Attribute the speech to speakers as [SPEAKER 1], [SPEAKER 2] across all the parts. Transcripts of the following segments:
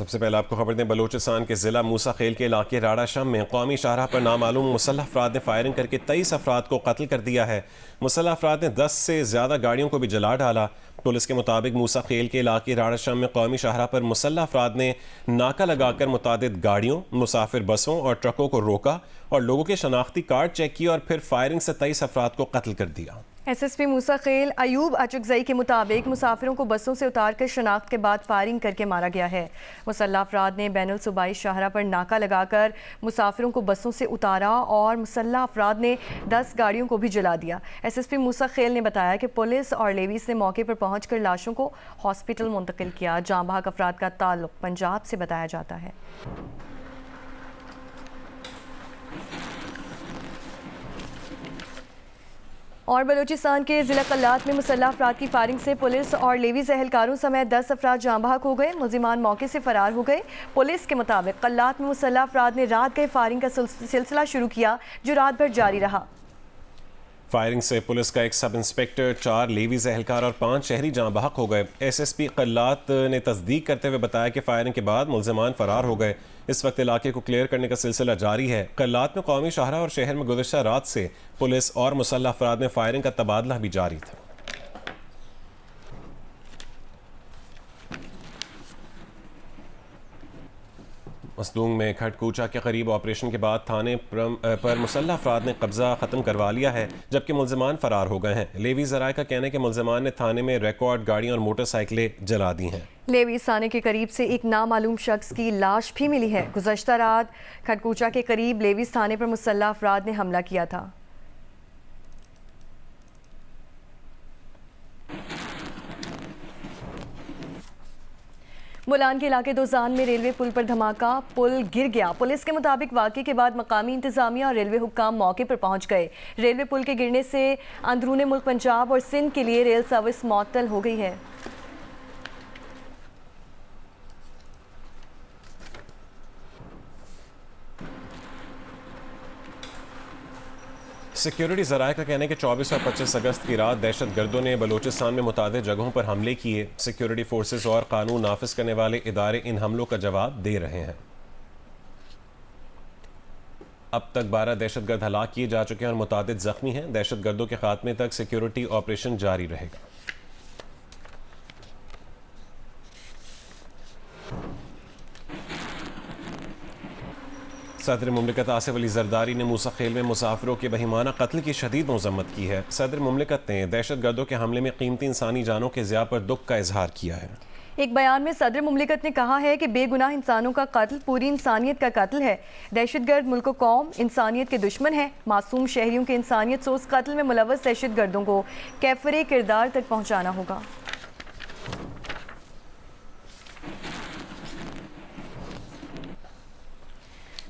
[SPEAKER 1] सबसे पहले आपको खबर दें, बलूचिस्तान के ज़िला मूसा खेल के इलाके राड़ा शम में कौमी शाहराह पर नामालूम मुसल्लह अफराद ने फायरिंग करके 23 अफराद को कत्ल कर दिया है। मुसल्लह अफराद ने 10 से ज़्यादा गाड़ियों को भी जला डाला। पुलिस के मुताबिक मूसा खेल के इलाके राड़ा शम में कौमी शाहराह पर मुसल्लह अफराद ने नाका लगाकर मुतादिद गाड़ियों, मुसाफिर बसों और ट्रकों को रोका और लोगों के शनाख्ती कार्ड चेक किए और फिर फायरिंग से 23 अफराद को कत्ल कर दिया।
[SPEAKER 2] एसएसपी मूसा खेल अयूब अचुकजई के मुताबिक मुसाफिरों को बसों से उतारकर शनाख्त के बाद फायरिंग करके मारा गया है। मुसल्लह अफराद ने बैनुल सूबाई शाहरा पर नाका लगाकर मुसाफिरों को बसों से उतारा और मुसल्लह अफराद ने 10 गाड़ियों को भी जला दिया। एसएसपी मूसा खेल ने बताया कि पुलिस और लेवीज ने मौके पर पहुंचकर लाशों को हॉस्पिटल मुंतकिल किया। जाँ बहक अफराद का ताल्लुक पंजाब से बताया जाता है। और बलूचिस्तान के ज़िला कल्लात में मुसल्लह अफराद की फायरिंग से पुलिस और लेवीज़ एहलकारों समेत 10 अफराद जाँ बहक हो गए। मुल्जिमान मौके से फरार हो गए। पुलिस के मुताबिक कल्लात में मुसल्लह अफराद ने रात गए फायरिंग का सिलसिला शुरू किया, जो रात भर जारी रहा।
[SPEAKER 1] फायरिंग से पुलिस का एक सब इंस्पेक्टर, 4 लेवीज एहलकार और 5 शहरी जाँ बहक हो गए। एसएसपी कल्लात ने तस्दीक करते हुए बताया कि फायरिंग के बाद मुल्जिमान फरार हो गए। इस वक्त इलाके को क्लियर करने का सिलसिला जारी है। कल्लात में कौमी शाहरा और शहर में गुज़श्ता रात से पुलिस और मुसल्लह अफराद में फायरिंग का तबादला भी जारी था। मसदूंग में खटकूचा के करीब ऑपरेशन के बाद थाने पर मुसल्लह अफराद ने कब्जा ख़त्म करवा लिया है, जबकि मुल्जिमान फरार हो गए हैं। लेवी ज़राए का कहना है कि मुल्जिमान ने थाने में रिकॉर्ड गाड़ियाँ और मोटरसाइकिलें जला दी हैं।
[SPEAKER 2] लेवीज थाने के करीब से एक नामालूम शख्स की लाश भी मिली है। गुज़श्ता रात खटकूचा के करीब लेवीज थाने पर मुसल्लह अफराद ने हमला किया था। मुलान के इलाके दोजान में रेलवे पुल पर धमाका, पुल गिर गया। पुलिस के मुताबिक वाक़े के बाद मकामी इंतजामिया और रेलवे हुक्काम मौके पर पहुंच गए। रेलवे पुल के गिरने से अंदरूनी मुल्क पंजाब और सिंध के लिए रेल सर्विस मुअत्तल हो गई है।
[SPEAKER 1] सिक्योरिटी ज़राए का कहना है कि 24 और 25 अगस्त की रात दहशत गर्दों ने बलूचिस्तान में मुतादिद जगहों पर हमले किए। सिक्योरिटी फोर्सेस और कानून नाफिज करने वाले इदारे इन हमलों का जवाब दे रहे हैं। अब तक 12 दहशतगर्द हलाक किए जा चुके हैं और मुतादिद जख्मी हैं। दहशत गर्दों के खात्मे तक सिक्योरिटी ऑपरेशन जारी रहेगा। सदर मुमलिकत आसिफ अली जरदारी ने मूसा खेल में मुसाफिरों के बहिमाना कत्ल की शदीद मज़म्मत की है। सदर मुमलिकत ने दहशत गर्दों के हमले में कीमती इंसानी जानों के ज़िया पर दुख का इजहार किया है।
[SPEAKER 2] एक बयान में सदर मुमलिकत ने कहा है कि बेगुनाह इंसानों का कत्ल पूरी इंसानियत का कत्ल है। दहशतगर्द मुल्क कौम इंसानियत के दुश्मन है। मासूम शहरियों के इंसानियत सोच कत्ल में मुलव्वस दहशत गर्दों को कैफरे किरदार तक पहुँचाना होगा।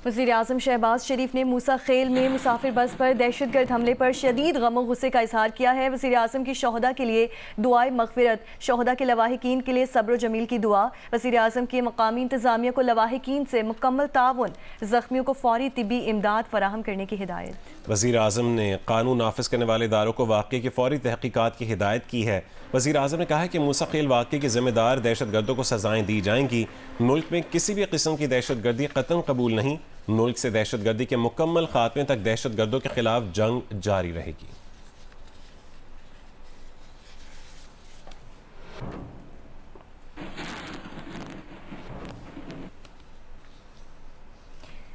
[SPEAKER 2] वज़ीर आज़म शहबाज शरीफ ने मूसा खेल में मुसाफिर बस पर दहशतगर्द हमले पर शदीद गम और गुस्से का इजहार किया है। वज़ीर आज़म की शोहदा के लिए दुआए मग़फ़िरत, शोहदा के लवाहिकीन के लिए सब्र जमील की दुआ। वज़ीर आज़म की मकामी इंतज़ामिया को लवाहिकीन से मुकम्मल ताउन, ज़ख्मियों को फ़ौरी तिब्बी इमदाद फराहम करने की हिदायत।
[SPEAKER 1] वज़ीर आज़म ने कानून नाफिज करने वाले इदारों को वाक़े की फ़ौरी तहक़ीक़ात की हिदायत की है। वज़ीर आज़म ने कहा है कि मूसा खेल वाक़े के ज़िम्मेदार दहशत गर्दों को सज़ाएँ दी जाएंगी। मुल्क में किसी भी किस्म की दहशत गर्दी क़तन कबूल नहीं। मुल्क से दहशत गर्दी के मुकम्मल खात्मे तक दहशत गर्दों के खिलाफ जंग जारी रहेगी।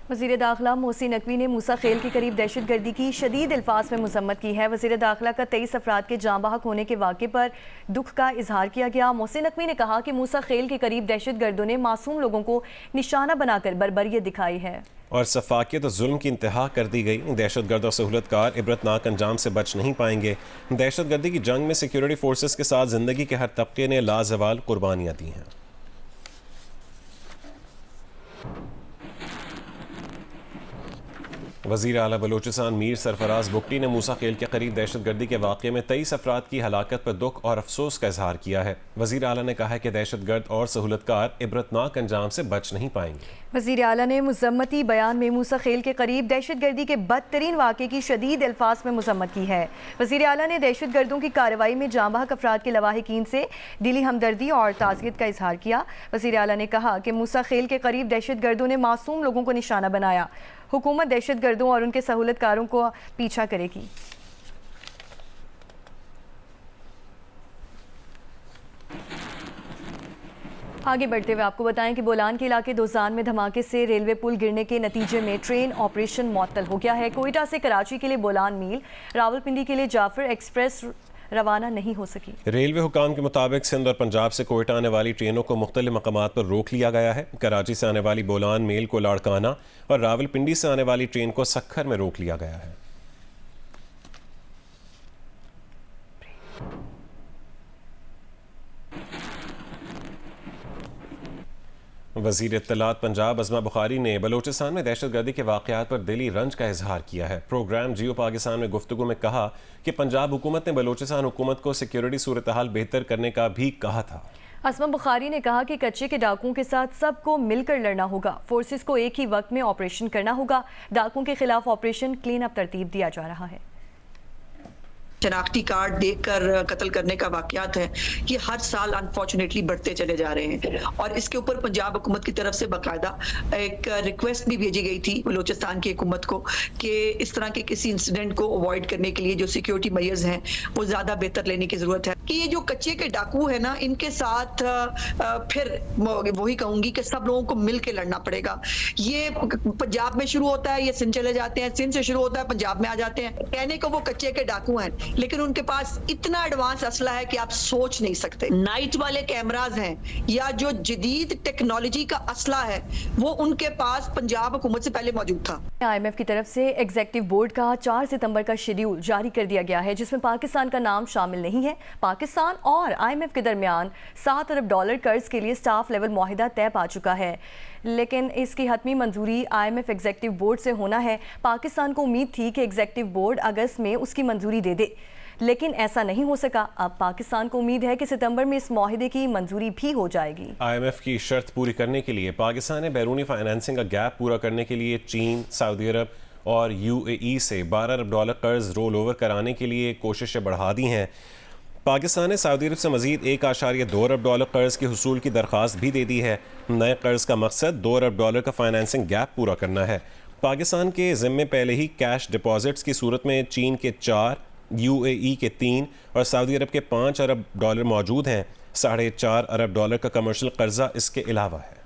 [SPEAKER 2] वज़ीर दाखिला मोहसिन नकवी ने मूसा खेल के करीब दहशत गर्दी की शदीद अल्फाज में मज़म्मत की है। वज़ीर दाखिला का 23 अफराद के जाँ बहक होने के वाक़े पर दुख का इजहार किया गया। मोहसिन नकवी ने कहा कि मूसा खेल के करीब दहशत गर्दों ने मासूम लोगों को निशाना बनाकर बर्बरियत दिखाई है
[SPEAKER 1] और सफाकियत और जुल्म की इंतहा कर दी गई। दहशत गर्द और सहूलतकार इबरतनाक अंजाम से बच नहीं पाएंगे। दहशत गर्दी की जंग में सिक्योरिटी फोर्सेस के साथ ज़िंदगी के हर तबके ने लाजवाल कुर्बानियाँ दी हैं। वज़ीर आला बलूचिस्तान मीर सरफराज बुगटी ने मूसा खेल के करीब दहशतगर्दी के वाक़े में 23 अफराद की हलाकत पर दुख और अफसोस का इजहार किया है। वज़ीर आला ने कहा है कि दहशतगर्द और सहूलतकार इबरतनाक अंजाम से बच नहीं पाएंगे।
[SPEAKER 2] वज़ीर आला ने मुज़म्मती बयान में मूसा खेल के करीब दहशतगर्दी के बदतरीन वाक़े की शदीद अल्फाज में मज़म्मत की है। वज़ीर आला ने दहशतगर्दों की कार्रवाई में जाँ बहक अफराद के लवाहिकीन से दिली हमदर्दी और ताज़ियत का इजहार किया। वज़ीर आला ने कहा कि मूसा खेल के करीब दहशतगर्दों ने मासूम लोगों को निशाना बनाया। हुकूमत दहशतगर्दों और उनके सहूलतकारों को पीछा करेगी। आगे बढ़ते हुए आपको बताएं कि बोलान के इलाके दोजान में धमाके से रेलवे पुल गिरने के नतीजे में ट्रेन ऑपरेशन मुअत्तल हो गया है। कोयटा से कराची के लिए बोलान मील, रावलपिंडी के लिए जाफर एक्सप्रेस रवाना नहीं हो सकी।
[SPEAKER 1] रेलवे हुकाम के मुताबिक सिंध और पंजाब से कोयटा आने वाली ट्रेनों को मुख्तलिफ मकामात पर रोक लिया गया है। कराची से आने वाली बोलान मेल को लाड़काना और रावलपिंडी से आने वाली ट्रेन को सक्खर में रोक लिया गया है। वज़ीर इत्तलात पंजाब अज़मा बुखारी ने बलोचिस्तान में दहशतगर्दी के वाक़यात पर दिली रंज का इजहार किया है। प्रोग्राम जियो पाकिस्तान में गुफ्तगू में कहा कि पंजाब हुकूमत ने बलोचिस्तान हुकूमत को सिक्योरिटी सूरत हाल बेहतर करने का भी कहा था।
[SPEAKER 2] अज़मा बुखारी ने कहा कि कच्चे के डाकुओं के साथ सबको मिलकर लड़ना होगा। फोर्सेस को एक ही वक्त में ऑपरेशन करना होगा। डाकुओं के खिलाफ ऑपरेशन क्लीन अप तरतीब दिया जा रहा है।
[SPEAKER 3] शनाख्ती कार्ड देखकर कत्ल करने का वाकयात है, ये हर साल अनफॉर्चुनेटली बढ़ते चले जा रहे हैं और इसके ऊपर पंजाब हुकूमत की तरफ से बाकायदा एक रिक्वेस्ट भी भेजी गई थी बलूचिस्तान की हुकूमत को कि इस तरह के किसी इंसिडेंट को अवॉइड करने के लिए जो सिक्योरिटी मेजर्स हैं वो ज्यादा बेहतर लेने की जरूरत है। कि ये जो कच्चे के डाकू है ना, इनके साथ फिर वही कहूंगी कि सब लोगों को मिल के लड़ना पड़ेगा। ये पंजाब में शुरू होता है, ये सिंध चले जाते हैं, सिंध से शुरू होता है, पंजाब में आ जाते हैं। कहने को वो कच्चे के डाकू हैं, लेकिन उनके पास इतना एडवांस असला है कि आप सोच नहीं सकते। नाइट वाले कैमराज हैं या जो जदीद टेक्नोलॉजी का असला है वो उनके पास पंजाब हुकूमत से पहले मौजूद था।
[SPEAKER 2] IMF की तरफ से एग्जीक्यूटिव बोर्ड का 4 सितंबर का शेड्यूल जारी कर दिया गया है, जिसमें पाकिस्तान का नाम शामिल नहीं है। पाकिस्तान और IMF के दरमियान $7 अरब कर्ज के लिए स्टाफ लेवल मुआहिदा तय पा चुका है, लेकिन इसकी हतमी मंजूरी IMF एग्जीक्यूटिव बोर्ड से होना है। पाकिस्तान को उम्मीद थी कि एग्जीक्यूटिव बोर्ड अगस्त में उसकी मंजूरी दे दे, लेकिन ऐसा नहीं हो सका। अब पाकिस्तान को उम्मीद है कि सितंबर में इस मुआहिदे की मंजूरी भी हो जाएगी।
[SPEAKER 1] IMF की शर्त पूरी करने के लिए पाकिस्तान ने बैरूनी फाइनेंसिंग का गैप पूरा करने के लिए चीन, सऊदी अरब और UAE से $12 अरब कर्ज रोल ओवर कराने के लिए कोशिशें बढ़ा दी हैं। पाकिस्तान ने सऊदी अरब से मजीद $1.2 अरब कर्ज के हुसूल की दरख्वास्त भी दे दी है। नए कर्ज का मकसद $2 अरब का फाइनेंसिंग गैप पूरा करना है। पाकिस्तान के ज़िम्मे पहले ही कैश डिपॉजिट्स की सूरत में चीन के 4, UAE के 3 और सऊदी अरब के $5 अरब मौजूद हैं। $4.5 अरब का कमर्शियल कर्जा इसके अलावा है।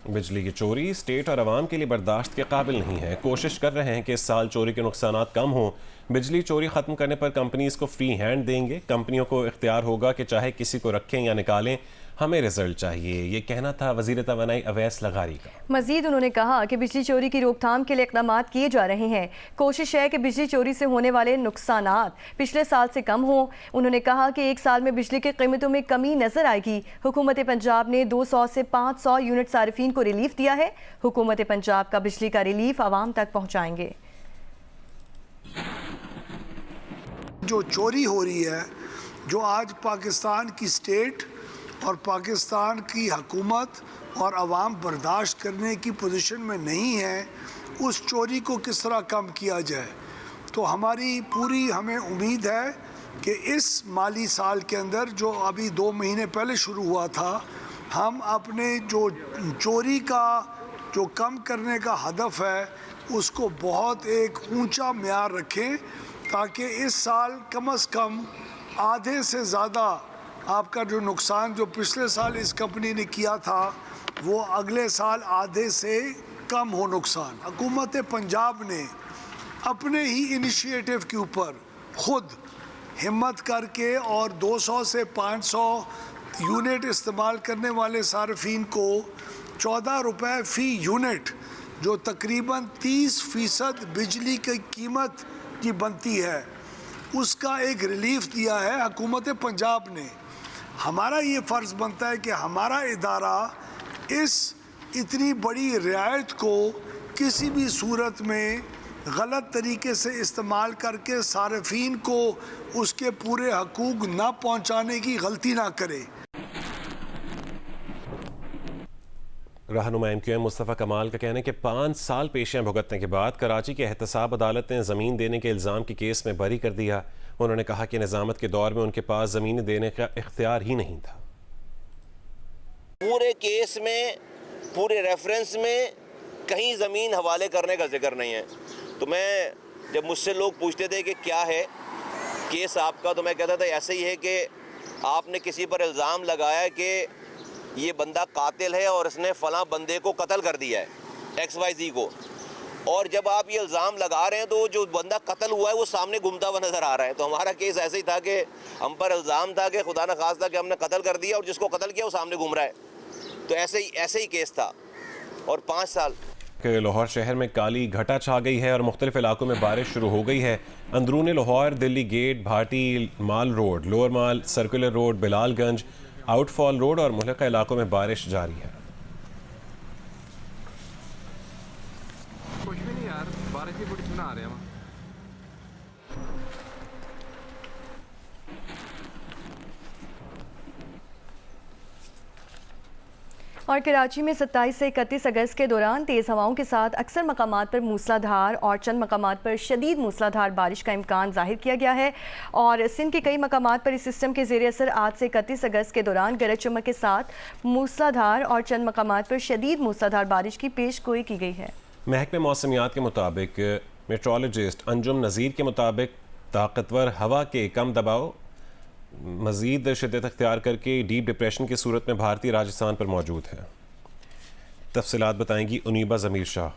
[SPEAKER 1] बिजली की चोरी स्टेट और आवाम के लिए बर्दाश्त के काबिल नहीं है। कोशिश कर रहे हैं कि इस साल चोरी के नुकसानात कम हों। बिजली चोरी ख़त्म करने पर कंपनीज को फ्री हैंड देंगे। कंपनियों को इख्तियार होगा कि चाहे किसी को रखें या निकालें, हमें रिजल्ट चाहिए। ये कहना था वज़ीर तवानाई अवैस लगारी का।
[SPEAKER 2] मजीद उन्होंने कहा कि बिजली चोरी की रोकथाम के लिए इक़दाम किए जा रहे हैं। कोशिश है कि बिजली चोरी से होने वाले नुकसानात पिछले साल से कम हों। उन्होंने कहा कि एक साल में बिजली की कीमतों में कमी नजर आएगी। हुकूमत पंजाब ने 200 से 500 यूनिट सारिफीन को रिलीफ दिया है। हुकूमत पंजाब का बिजली का रिलीफ आवाम तक पहुँचाएंगे।
[SPEAKER 4] जो चोरी हो रही है, जो आज पाकिस्तान की स्टेट और पाकिस्तान की हुकूमत और आवाम बर्दाश्त करने की पोजीशन में नहीं है, उस चोरी को किस तरह कम किया जाए। तो हमारी पूरी हमें उम्मीद है कि इस माली साल के अंदर, जो अभी 2 महीने पहले शुरू हुआ था, हम अपने जो चोरी का जो कम करने का हदफ है उसको बहुत एक ऊंचा म्यार रखें, ताकि इस साल कम से कम आधे से ज़्यादा आपका जो नुकसान जो पिछले साल इस कंपनी ने किया था वो अगले साल आधे से कम हो नुकसान। हुकूमत पंजाब ने अपने ही इनिशिएटिव के ऊपर खुद हिम्मत करके और 200 से 500 यूनिट इस्तेमाल करने वाले सार्फिन को 14 रुपए फ़ी यूनिट, जो तकरीबन 30% बिजली की कीमत की बनती है, उसका एक रिलीफ दिया है हुकूमत पंजाब ने। हमारा ये फ़र्ज़ बनता है कि हमारा इदारा इस इतनी बड़ी रियायत को किसी भी सूरत में गलत तरीके से इस्तेमाल करके सार्फिन को उसके पूरे हकूक़ ना पहुँचाने की गलती ना करे।
[SPEAKER 1] रहनुमा MQM मुस्तफ़ा कमाल का कहना है कि 5 साल पेशियां भुगतने के बाद कराची की एहतसाब अदालत ने ज़मीन देने के इल्ज़ाम के केस में बरी कर दिया। उन्होंने कहा कि निज़ामत के दौर में उनके पास ज़मीन देने का इख्तियार ही नहीं था।
[SPEAKER 5] पूरे केस में, पूरे रेफरेंस में कहीं ज़मीन हवाले करने का जिक्र नहीं है। तो मैं, जब मुझसे लोग पूछते थे कि क्या है केस आपका, तो मैं कहता था ऐसे ही है कि आपने किसी पर इल्ज़ाम लगाया कि ये बंदा कातिल है और इसने फ़लाँ बंदे को कत्ल कर दिया है XYZ को, और जब आप ये इल्ज़ाम लगा रहे हैं तो जो बंदा कत्ल हुआ है वो सामने घूमता हुआ नज़र आ रहा है। तो हमारा केस ऐसे ही था कि हम पर इल्ज़ाम था कि खुदा न खास्ता कि हमने कत्ल कर दिया और जिसको कत्ल किया वो सामने घूम रहा है। तो ऐसे ही केस था। और 5 साल
[SPEAKER 1] कि लाहौर शहर में काली घटा छा गई है और मुख्तलिफ इलाकों में बारिश शुरू हो गई है। Androon Lahore, Delhi gate, Bhati mall road, lower mall, circular road, Bilalganj, outfall road और मुल्का इलाकों में बारिश जारी है।
[SPEAKER 6] कुछ भी नहीं यार, बारिश भी बड़ी सुना आ रहे हैं वहाँ।
[SPEAKER 2] और कराची में 27 से 31 अगस्त के दौरान तेज़ हवाओं के साथ अक्सर मकामात पर मूसलाधार और चंद मकामात पर शदीद मूसलाधार बारिश का इम्कान जाहिर किया गया है। और सिंध के कई मकामात पर इस सिस्टम के ज़ेर असर आज से 31 अगस्त के दौरान गरज चमक के साथ मूसलाधार और चंद मकामात पर शदीद मूसलाधार बारिश की पेशगोई की गई है।
[SPEAKER 1] महकमे मौसमियात के मुताबिक मेट्रोलॉजिस्ट अंजुम नज़ीर के मुताबिक ताकतवर हवा के कम दबाव मज़ीद शिद्दत अख्तियार करके डीप डिप्रेशन की सूरत में भारतीय राजस्थान पर मौजूद है। तफसीलात बताएंगी उनीबा ज़मीर शाह।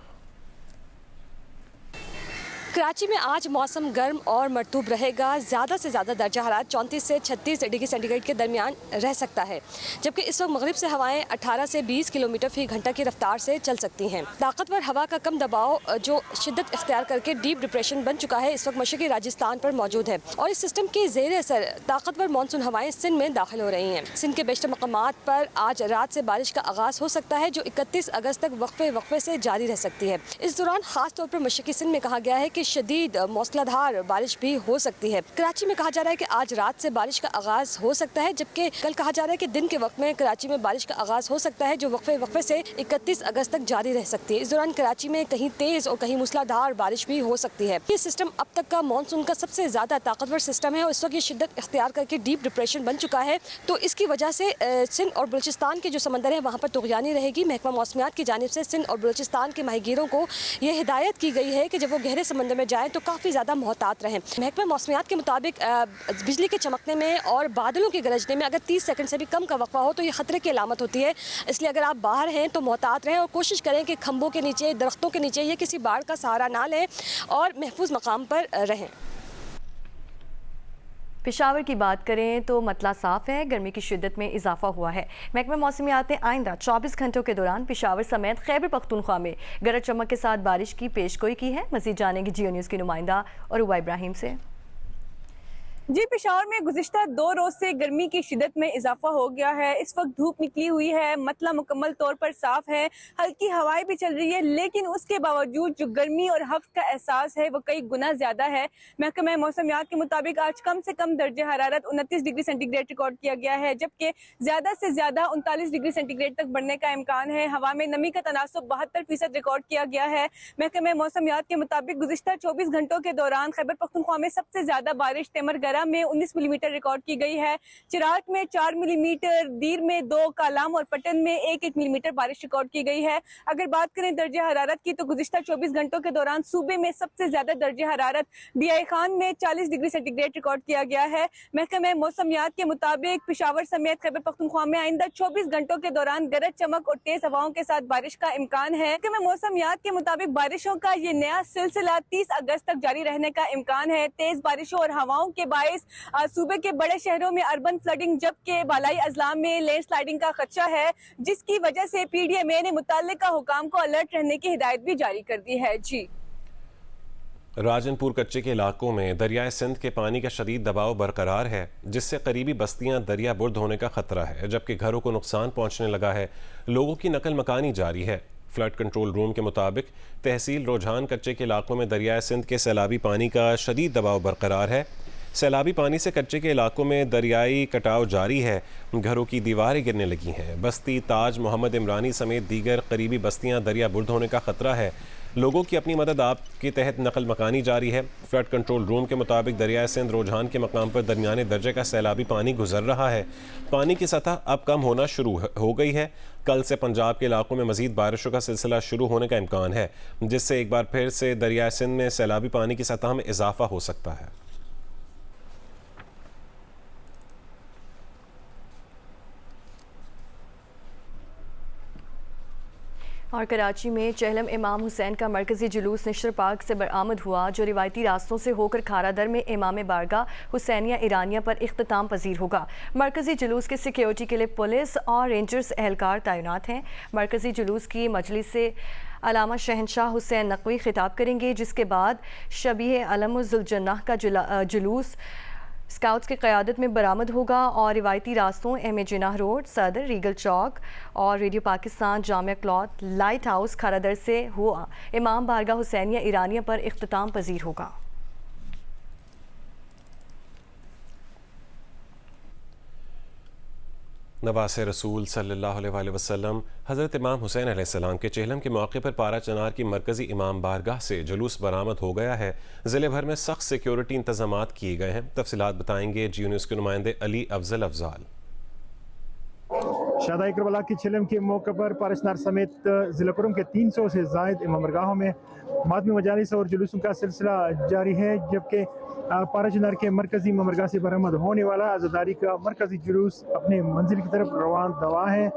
[SPEAKER 7] कराची में आज मौसम गर्म और मरतूब रहेगा। ज़्यादा से ज़्यादा दर्जा हरारत 34 से 36 डिग्री सेंटीग्रेड के दरमियान रह सकता है, जबकि इस वक्त मगरिब से हवाएं 18 से 20 किलोमीटर फी घंटा की रफ्तार से चल सकती हैं। ताकतवर हवा का कम दबाव जो शिद्दत इख्तियार करके डीप डिप्रेशन बन चुका है, इस वक्त मशरक़ी राजस्थान पर मौजूद है और इस सिस्टम के ज़ेर असर ताकतवर मानसून हवाएं सिंध में दाखिल हो रही हैं। सिंध के बेशतर मकामात पर आज रात से बारिश का आगाज़ हो सकता है, जो 31 अगस्त तक वक्फे से जारी रह सकती है। इस दौरान खास तौर पर मशरक़ी सिंध में कहा गया है कि शदीद मूसलाधार बारिश भी हो सकती है। कराची में कहा जा रहा है कि आज रात से बारिश का आगाज हो सकता है, जबकि कल कहा जा रहा है कि दिन के वक्त में कराची में बारिश का आगाज हो सकता है, जो वक्फे से 31 अगस्त तक जारी रह सकती है। इस दौरान कराची में कहीं तेज और कहीं मूसलाधार बारिश भी हो सकती है। ये सिस्टम अब तक का मानसून का सबसे ज्यादा ताकतवर सिस्टम है और इस वक्त ये शिद्दत इख्तियार करके डीप डिप्रेशन बन चुका है। तो इसकी वजह से सिंध और बलूचिस्तान के जो समंदर है वहाँ पर तुग़यानी रहेगी। महकमा मौसमियात की जानिब से सिंध और बलूचिस्तान के माहीगीरों को ये हिदायत की गई है कि जब वो गहरे समंदर में जाएँ तो काफ़ी ज़्यादा मोहतात रहें। महकमा मौसमियात के मुताबिक बिजली के चमकने में और बादलों के गरजने में अगर 30 सेकंड से भी कम का वक्फा हो तो ये खतरे की अलामत होती है। इसलिए अगर आप बाहर हैं तो मोहतात रहें और कोशिश करें कि खंभों के नीचे, दरख्तों के नीचे या किसी बाढ़ का सहारा ना लें और महफूज मकाम पर रहें।
[SPEAKER 2] पेशावर की बात करें तो मतला साफ है, गर्मी की शिद्दत में इजाफा हुआ है। महकमा मौसमियात ने आइंदा 24 घंटों के दौरान पेशावर समेत खैबर पख्तूनख्वा में गरज चमक के साथ बारिश की पेशगोई की है। मज़ीद जानेंगे जियो न्यूज़ की नुमाइंदा अरूबा इब्राहिम से।
[SPEAKER 8] जी, पेशावर में गुज़िश्ता 2 रोज़ से गर्मी की शिद्दत में इजाफा हो गया है। इस वक्त धूप निकली हुई है, मतला मुकम्मल तौर पर साफ है, हल्की हवाएं भी चल रही है, लेकिन उसके बावजूद जो गर्मी और हफ्त का एहसास है वो कई गुना ज़्यादा है। महकमा मौसमियात के मुताबिक आज कम से कम दर्जा हरारत 29 डिग्री सेंटीग्रेड रिकॉर्ड किया गया है, जबकि ज़्यादा से ज़्यादा 39 डिग्री सेंटीग्रेड तक बढ़ने का इम्कान है। हवा में नमी का तनासुब 72% रिकॉर्ड किया गया है। महकमा मौसमियात के मुताबिक गुज़िश्ता 24 घंटों के दौरान खैबर पख्तूनख्वा में सबसे ज़्यादा बारिश तेमरगरा में 19 मिलीमीटर रिकॉर्ड की गई है। चिराग में 4 मिलीमीटर, दीर में 2, कालाम और पटन में 1-1 मिलीमीटर बारिश रिकॉर्ड की गई है। अगर बात करें दर्जा हरारत की तो गुज़िश्ता 24 घंटों के दौरान सूबे में सबसे ज्यादा दर्जा हरारत DI खान में 40 डिग्री सेंटीग्रेड रिकॉर्ड किया गया है। महकमा मौसमियात के मुताबिक पेशावर समेत खैबर पख्तूनख्वा में आइंदा 24 घंटों के दौरान गरज चमक और तेज हवाओं के साथ बारिश का इम्कान है। महकमा मौसमियात के मुताबिक बारिशों का ये नया सिलसिला 30 अगस्त तक जारी रहने का इम्कान है। तेज बारिशों और हवाओं के बायस सूबे के बड़े शहरों में अर्बन फ्लडिंग, जबकि बालाई अजलाम में लैंडस्लाइडिंग का खदशा है, जिसकी वजह से PDMA ने मुतल्लिका हुकाम को अलर्ट रहने की हिदायत भी जारी कर दी है। जी
[SPEAKER 1] राजनपुर कच्चे के इलाकों में दरियाए सिंध के पानी का शदीद दबाव बरकरार है, जिससे करीबी बस्तियां दरिया बुर्द होने का खतरा है, जबकि घरों को नुकसान पहुंचने लगा है। लोगों की नकल मकानी जारी है। फ्लड कंट्रोल रूम के मुताबिक तहसील रोजान कच्चे के इलाकों में दरियाए सिंध के सैलाबी पानी का शदीद दबाव बरकरार है। सैलाबी पानी से कच्चे के इलाकों में दरियाई कटाव जारी है। घरों की दीवारें गिरने लगी हैं। बस्ती ताज, मोहम्मद इमरानी समेत दीगर करीबी बस्तियां दरिया बुर्द होने का खतरा है। लोगों की अपनी मदद आप के तहत नकल मकानी जारी है। फ्लड कंट्रोल रूम के मुताबिक दरियाए सिंध रोजान के मकाम पर दरमियाने दर्जे का सैलाबी पानी गुजर रहा है। पानी की सतह अब कम होना शुरू हो गई है। कल से पंजाब के इलाकों में मजीद बारिशों का सिलसिला शुरू होने का इम्कान है, जिससे एक बार फिर से दरियाए सिंध में सैलाबी पानी की सतह में इजाफा हो सकता है।
[SPEAKER 2] और कराची में चहलम इमाम हुसैन का मरकजी जुलूस निश्र पार्क से बरामद हुआ, जो रिवायती रास्तों से होकर खारा दर में इमाम बारगाह हुसैनिया ईरानिया पर इख्तिताम पजीर होगा। मरकजी जुलूस की सिक्योरिटी के लिए पुलिस और रेंजर्स एहलकार तैनात हैं। मरकजी जुलूस की मजलिस से अलामा शहनशाह हुसैन नकवी खिताब करेंगे, जिसके बाद शबीह अलमुज़ुलजन्नाह का जुलूस स्काउट्स की क़यादत में बरामद होगा और रिवायती रास्तों एम जिनाह रोड, सदर, रीगल चौक और radio Pakistan, Jamia cloth, light house, Kharadar से हुआ इमाम बारगाह हुसैनिया ईरानिया पर इख्तिताम पजीर होगा।
[SPEAKER 1] नवासे रसूल सल्लल्लाहु अलैहि वसल्लम हज़रत इमाम हुसैन अलैहिस्सलाम के चहलम के मौके पर पारा चनार की मरकज़ी इमाम बारगाह से जुलूस बरामद हो गया है। ज़िले भर में सख्त सिक्योरिटी इंतजामात किए गए हैं। तफसीलात बताएंगे जी न्यूज़ के नुमाइंदे अली अफजल अफजाल।
[SPEAKER 9] शादाई करबला की चहलम के मौके पर पारा चनार समेत ज़िला कुरम के 300 से ज़ायद इमाम बारगाहों में मातमी मजालिस और जुलूसों का सिलसिला जारी है, जबकि पारा चनार के मरकजी इमाम बारगाह से बरामद होने वाला आज़ादारी का मरकजी जुलूस अपने मंजिल की तरफ रवान दवा है,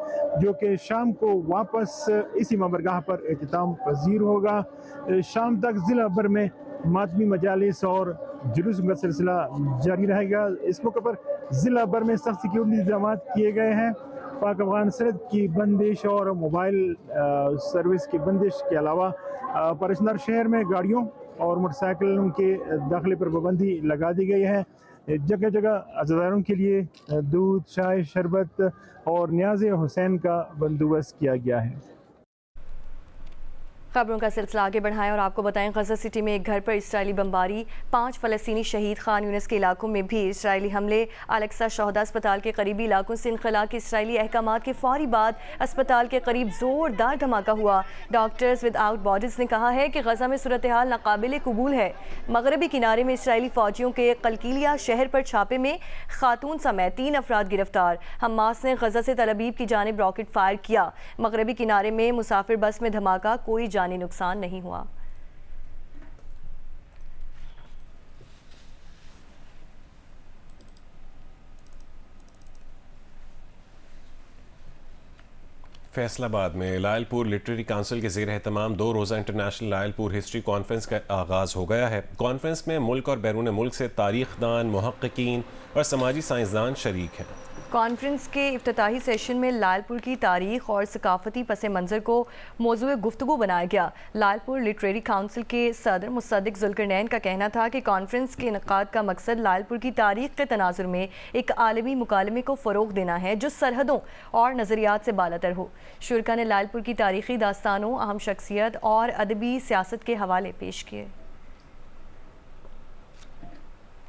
[SPEAKER 9] जो कि शाम को वापस इस इमाम बारगाह पर इख्तिताम पजीर होगा। शाम तक ज़िला भर में मातमी मजालिस और जुलूस का सिलसिला जारी रहेगा। इस मौके पर ज़िला भर में सख्त सिक्योरिटी इंतजाम किए गए हैं। पाक अफगान सरहद की बंदिश और मोबाइल सर्विस की बंदिश के अलावा पारा चनार शहर में गाड़ियों और मोटरसाइकिलों के दाखिले पर पाबंदी लगा दी गई है। जगह जगह अज़ादारों के लिए दूध, चाय, शरबत और न्याज़े हुसैन का बंदोबस्त किया गया है।
[SPEAKER 2] खबरों का सिलसिला आगे बढ़ाएं और आपको बताएं, गजा सिटी में एक घर पर इसराइली बमबारी, 5 फ़लस्तीनी शहीद। खान यूनिस के इलाकों में भी इसराइली हमले। अलेक्सा शोहदा अस्पताल के करीबी इलाकों से इनखला के इसराइली अहकामात के फौरी बाद अस्पताल के करीब ज़ोरदार धमाका हुआ। डॉक्टर्स विदाउट बॉर्डर्स ने कहा है कि गजा में सूरत हाल नाकाबिले कबूल है। मगरबी किनारे में इसराइली फ़ौजियों के कलकीलिया शहर पर छापे में खातून समेत 3 अफराद गिरफ्तार। हमास ने गजा से तल अबीब की जानिब रॉकेट फायर किया। मगरबी किनारे में मुसाफिर बस में धमाका, कोई जानी नुकसान नहीं हुआ।
[SPEAKER 1] फैसलाबाद में लायलपुर लिटरेरी काउंसिल के ज़ेर एहतमाम 2 रोज़ा इंटरनेशनल लायलपुर हिस्ट्री कॉन्फ्रेंस का आगाज़ हो गया है। कॉन्फ्रेंस में मुल्क और बैरून मुल्क से तारीखदान, मुहक्किकीन और समाजी साइंसदान शरीक हैं।
[SPEAKER 2] कॉन्फ्रेंस के इफ्तिताही सेशन में लायलपुर की तारीख और सकाफती पस मंज़र को मौज़ूए गुफ्तगू बनाया गया। लायलपुर लिटरेरी काउंसिल के सदर मुसद्दिक ज़ुल्करनैन का कहना था कि कॉन्फ्रेंस के इनेकाद का मकसद लायलपुर की तारीख के तनाजुर में एक आलमी मुकालमे को फ़रोग़ देना है, जो सरहदों और नज़रियात से बालातर हो। शुरका ने लायलपुर की तारीखी दास्तानों, अहम शख्सियत और अदबी सियासत के हवाले पेश किए।